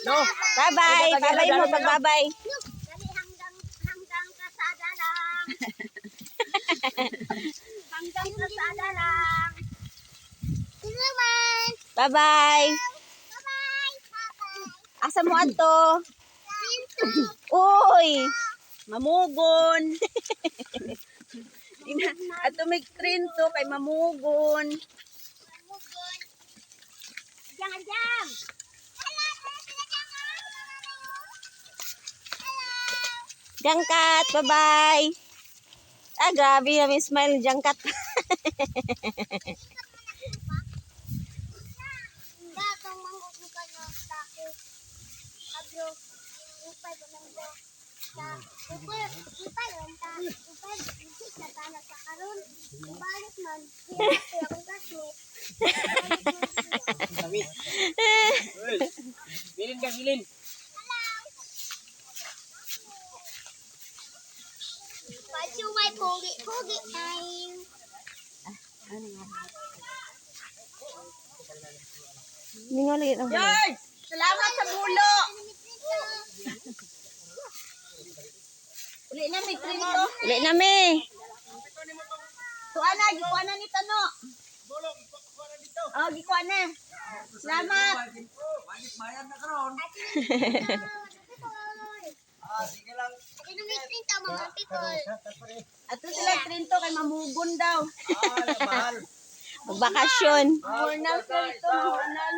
Bye-bye. Bye-bye mo. Pag-bye-bye. Dali hanggang kasada lang. Hanggang kasada lang. Naman. Bye-bye. Asa mo ato? Uy! Mamugon. Ato may krinto kay mamugon. Jam. Jangkat, bye-bye. Ah, grabe na may smile, Jangkat. Datang manggugugan na tako. Agro. Upay pa lang do. Upay lang ta. Upay. Isip na tanak sa karon. Ibalik man. Kaya akong kasmet. Bilin ka, bilin. Pachu may pogi time. Hindi nga lagi. George! Salamat sa bulo! Uli na may krinto. Uli na me. Tuwa na, gikuha na ni Tano. Oh, gikuha na. Salamat. Bayad na karon. Sige lang. Inumitin ka mga people. Ato sila krinto kay mamugon daw. Mahal. Magbakasyon. Mornal ka rito, mornal.